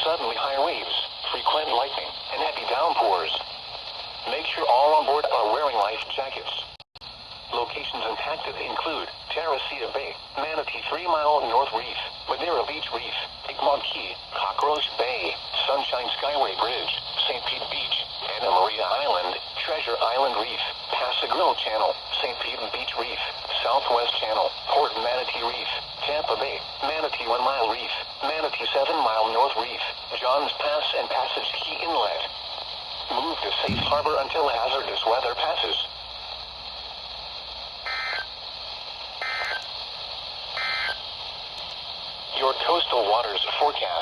suddenly high waves, frequent lightning, and heavy downpours. Make sure all on board are wearing life jackets. Locations impacted include Terracea Bay, Manatee 3 Mile North Reef, Madeira Beach Reef, Egmont Key, Cockroach Bay, Sunshine Skyway Bridge, St. Pete Beach, Anna Maria Island, Treasure Island Reef, Passagrille Channel, St. Pete Beach Reef, Southwest Channel, Port Manatee Reef, Tampa Bay, Manatee 1 Mile Reef, Manatee 7 Mile North Reef, Johns Pass and Passage Key Inlet. Move to safe harbor until hazardous weather passes. Your coastal waters forecast.